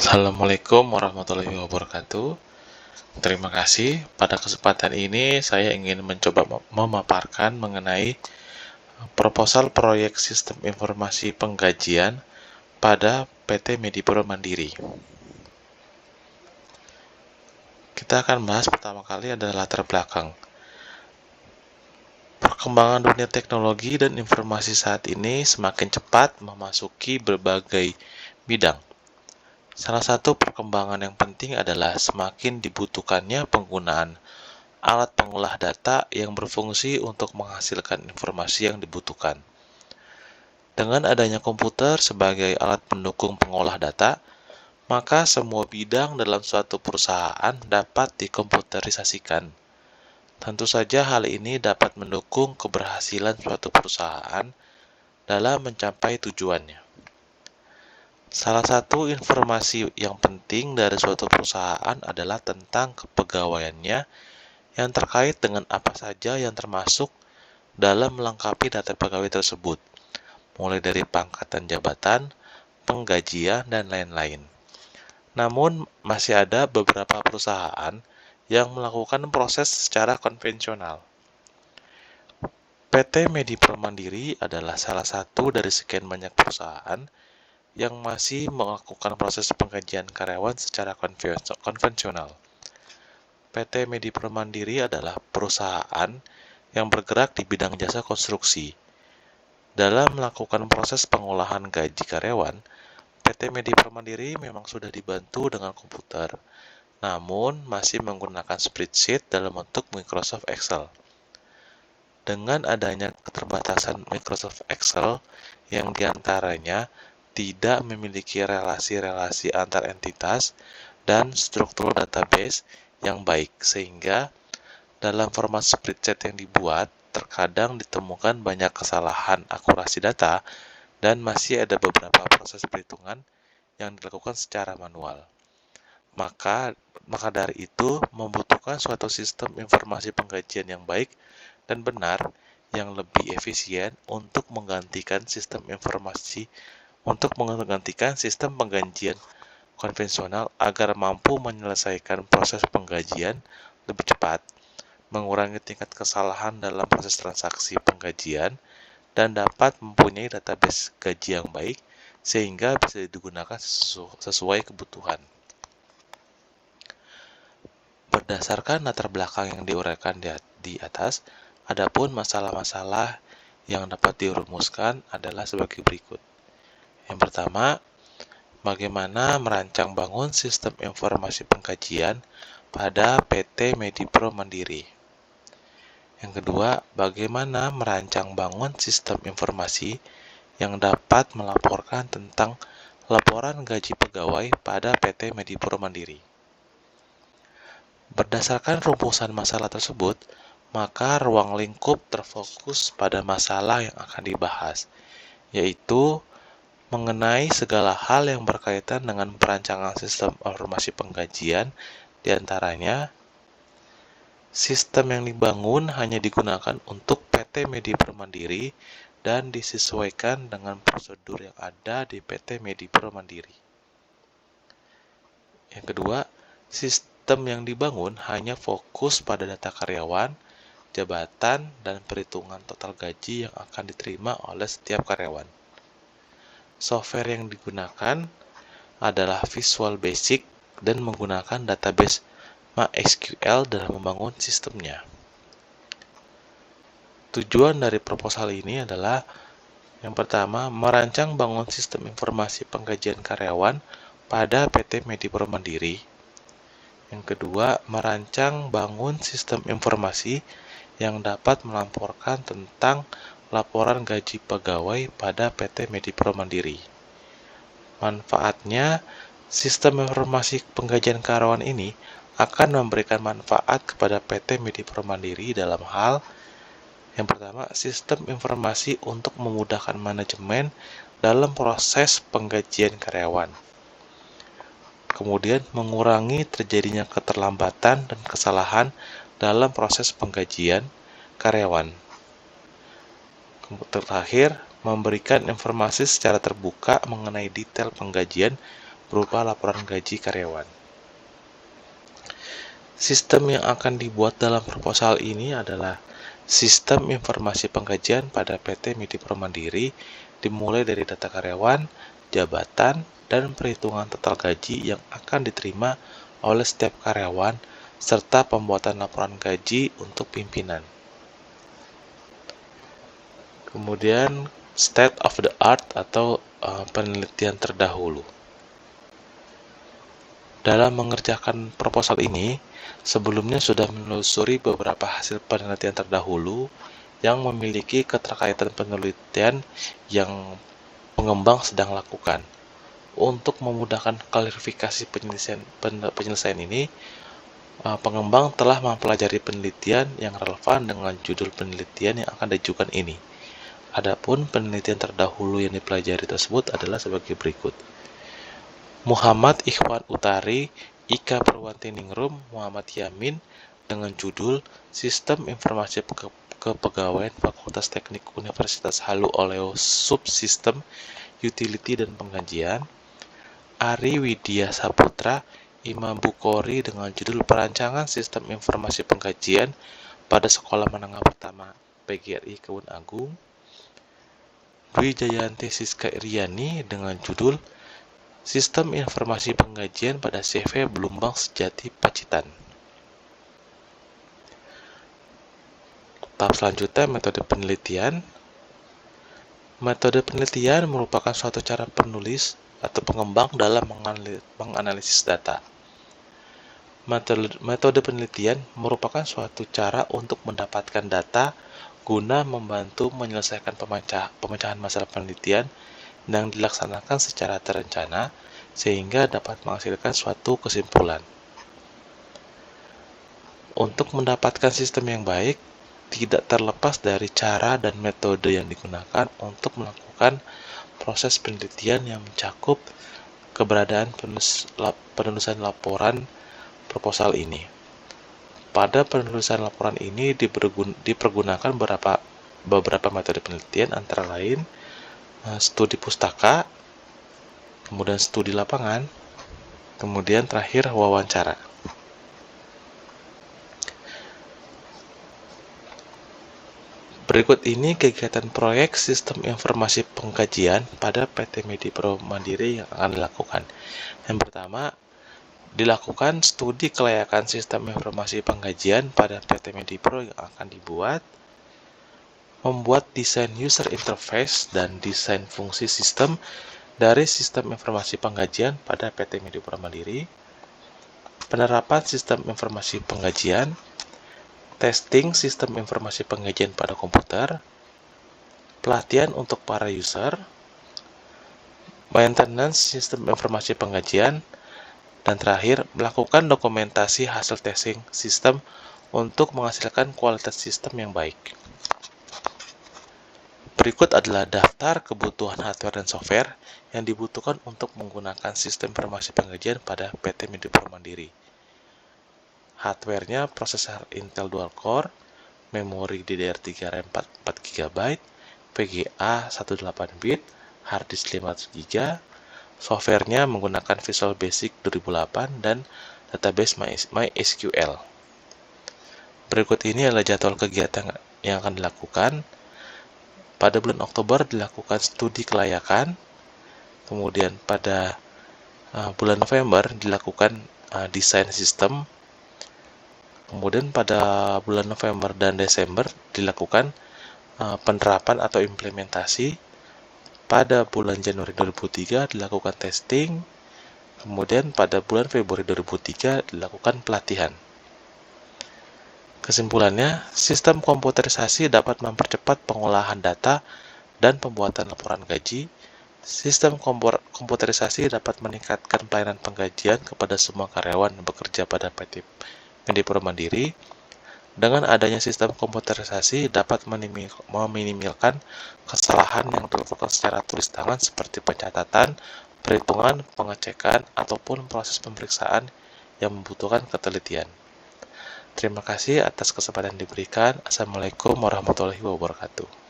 Assalamualaikum warahmatullahi wabarakatuh. Terima kasih. Pada kesempatan ini saya ingin mencoba memaparkan mengenai proposal proyek sistem informasi penggajian pada PT Medipro Mandiri. Kita akan bahas pertama kali adalah latar belakang. Perkembangan dunia teknologi dan informasi saat ini semakin cepat memasuki berbagai bidang. Salah satu perkembangan yang penting adalah semakin dibutuhkannya penggunaan alat pengolah data yang berfungsi untuk menghasilkan informasi yang dibutuhkan. Dengan adanya komputer sebagai alat pendukung pengolah data, maka semua bidang dalam suatu perusahaan dapat dikomputerisasikan. Tentu saja hal ini dapat mendukung keberhasilan suatu perusahaan dalam mencapai tujuannya. Salah satu informasi yang penting dari suatu perusahaan adalah tentang kepegawaiannya yang terkait dengan apa saja yang termasuk dalam melengkapi data pegawai tersebut, mulai dari pangkatan jabatan, penggajian, dan lain-lain. Namun, masih ada beberapa perusahaan yang melakukan proses secara konvensional. PT Medipro Mandiri adalah salah satu dari sekian banyak perusahaan yang masih melakukan proses penggajian karyawan secara konvensional. PT Medipro Mandiri adalah perusahaan yang bergerak di bidang jasa konstruksi. Dalam melakukan proses pengolahan gaji karyawan, PT Medipro Mandiri memang sudah dibantu dengan komputer, namun masih menggunakan spreadsheet dalam bentuk Microsoft Excel. Dengan adanya keterbatasan Microsoft Excel yang diantaranya tidak memiliki relasi-relasi antar entitas dan struktur database yang baik, sehingga dalam format spreadsheet yang dibuat, terkadang ditemukan banyak kesalahan akurasi data dan masih ada beberapa proses perhitungan yang dilakukan secara manual. Maka dari itu membutuhkan suatu sistem informasi penggajian yang baik dan benar yang lebih efisien untuk menggantikan sistem penggajian konvensional agar mampu menyelesaikan proses penggajian lebih cepat, mengurangi tingkat kesalahan dalam proses transaksi penggajian, dan dapat mempunyai database gaji yang baik sehingga bisa digunakan sesuai kebutuhan. Berdasarkan latar belakang yang diuraikan di atas, adapun masalah-masalah yang dapat dirumuskan adalah sebagai berikut. Yang pertama, bagaimana merancang bangun sistem informasi penggajian pada PT Medipro Mandiri. Yang kedua, bagaimana merancang bangun sistem informasi yang dapat melaporkan tentang laporan gaji pegawai pada PT Medipro Mandiri. Berdasarkan rumusan masalah tersebut, maka ruang lingkup terfokus pada masalah yang akan dibahas, yaitu mengenai segala hal yang berkaitan dengan perancangan sistem informasi penggajian, diantaranya sistem yang dibangun hanya digunakan untuk PT Medipro Mandiri dan disesuaikan dengan prosedur yang ada di PT Medipro Mandiri. Yang kedua, sistem yang dibangun hanya fokus pada data karyawan, jabatan, dan perhitungan total gaji yang akan diterima oleh setiap karyawan. Software yang digunakan adalah Visual Basic dan menggunakan database MySQL dalam membangun sistemnya. Tujuan dari proposal ini adalah yang pertama, merancang bangun sistem informasi penggajian karyawan pada PT Medipro Mandiri. Yang kedua, merancang bangun sistem informasi yang dapat melaporkan tentang laporan gaji pegawai pada PT Medipro Mandiri. Manfaatnya, sistem informasi penggajian karyawan ini akan memberikan manfaat kepada PT Medipro Mandiri dalam hal yang pertama, sistem informasi untuk memudahkan manajemen dalam proses penggajian karyawan. Kemudian, mengurangi terjadinya keterlambatan dan kesalahan dalam proses penggajian karyawan. Terakhir, memberikan informasi secara terbuka mengenai detail penggajian berupa laporan gaji karyawan. Sistem yang akan dibuat dalam proposal ini adalah sistem informasi penggajian pada PT Midipro Mandiri dimulai dari data karyawan, jabatan, dan perhitungan total gaji yang akan diterima oleh setiap karyawan serta pembuatan laporan gaji untuk pimpinan. Kemudian state of the art atau penelitian terdahulu. Dalam mengerjakan proposal ini, sebelumnya sudah menelusuri beberapa hasil penelitian terdahulu yang memiliki keterkaitan penelitian yang pengembang sedang lakukan. Untuk memudahkan klarifikasi penyelesaian ini, pengembang telah mempelajari penelitian yang relevan dengan judul penelitian yang akan diajukan ini. Adapun penelitian terdahulu yang dipelajari tersebut adalah sebagai berikut. Muhammad Ikhwan Utari, Ika Purwantiningrum, Muhammad Yamin dengan judul Sistem Informasi Kepegawaian Fakultas Teknik Universitas Halu Oleo Subsistem Utility dan Penggajian. Ari Widya Saputra, Imam Bukhori dengan judul Perancangan Sistem Informasi Penggajian pada Sekolah Menengah Pertama PGRI Kebun Agung. Dwi Jayanti Siska Iriani dengan judul Sistem Informasi Penggajian pada CV Blumbang Sejati Pacitan. Tahap selanjutnya, metode penelitian. Metode penelitian merupakan suatu cara penulis atau pengembang dalam menganalisis data. Metode penelitian merupakan suatu cara untuk mendapatkan data guna membantu menyelesaikan pemecahan masalah penelitian yang dilaksanakan secara terencana sehingga dapat menghasilkan suatu kesimpulan. Untuk mendapatkan sistem yang baik, tidak terlepas dari cara dan metode yang digunakan untuk melakukan proses penelitian yang mencakup keberadaan penulisan laporan proposal ini. Pada penulisan laporan ini dipergunakan beberapa metode penelitian, antara lain studi pustaka, kemudian studi lapangan, kemudian terakhir wawancara. Berikut ini kegiatan proyek Sistem Informasi Penggajian pada PT Midipro Mandiri yang akan dilakukan. Yang pertama, dilakukan studi kelayakan Sistem Informasi Penggajian pada PT Midipro yang akan dibuat, membuat desain user interface dan desain fungsi sistem dari Sistem Informasi Penggajian pada PT Midipro Mandiri, penerapan Sistem Informasi Penggajian, testing Sistem Informasi Penggajian pada komputer, pelatihan untuk para user, maintenance Sistem Informasi Penggajian, dan terakhir, melakukan dokumentasi hasil testing sistem untuk menghasilkan kualitas sistem yang baik. Berikut adalah daftar kebutuhan hardware dan software yang dibutuhkan untuk menggunakan sistem informasi penggajian pada PT Midipro Mandiri. Hardware-nya prosesor Intel Dual Core, memori DDR3 RAM 4GB, VGA 18-bit, hard disk 500GB, software-nya menggunakan Visual Basic 2008 dan database MySQL. Berikut ini adalah jadwal kegiatan yang akan dilakukan. Pada bulan Oktober dilakukan studi kelayakan, kemudian pada bulan November dilakukan desain sistem, kemudian pada bulan November dan Desember dilakukan penerapan atau implementasi, pada bulan Januari 2003 dilakukan testing, kemudian pada bulan Februari 2003 dilakukan pelatihan. Kesimpulannya, sistem komputerisasi dapat mempercepat pengolahan data dan pembuatan laporan gaji. Sistem komputerisasi dapat meningkatkan pelayanan penggajian kepada semua karyawan yang bekerja pada PT Midipro Mandiri. Dengan adanya sistem komputerisasi dapat meminimalkan kesalahan yang dilakukan secara tulis tangan seperti pencatatan, perhitungan, pengecekan, ataupun proses pemeriksaan yang membutuhkan ketelitian. Terima kasih atas kesempatan yang diberikan. Assalamualaikum warahmatullahi wabarakatuh.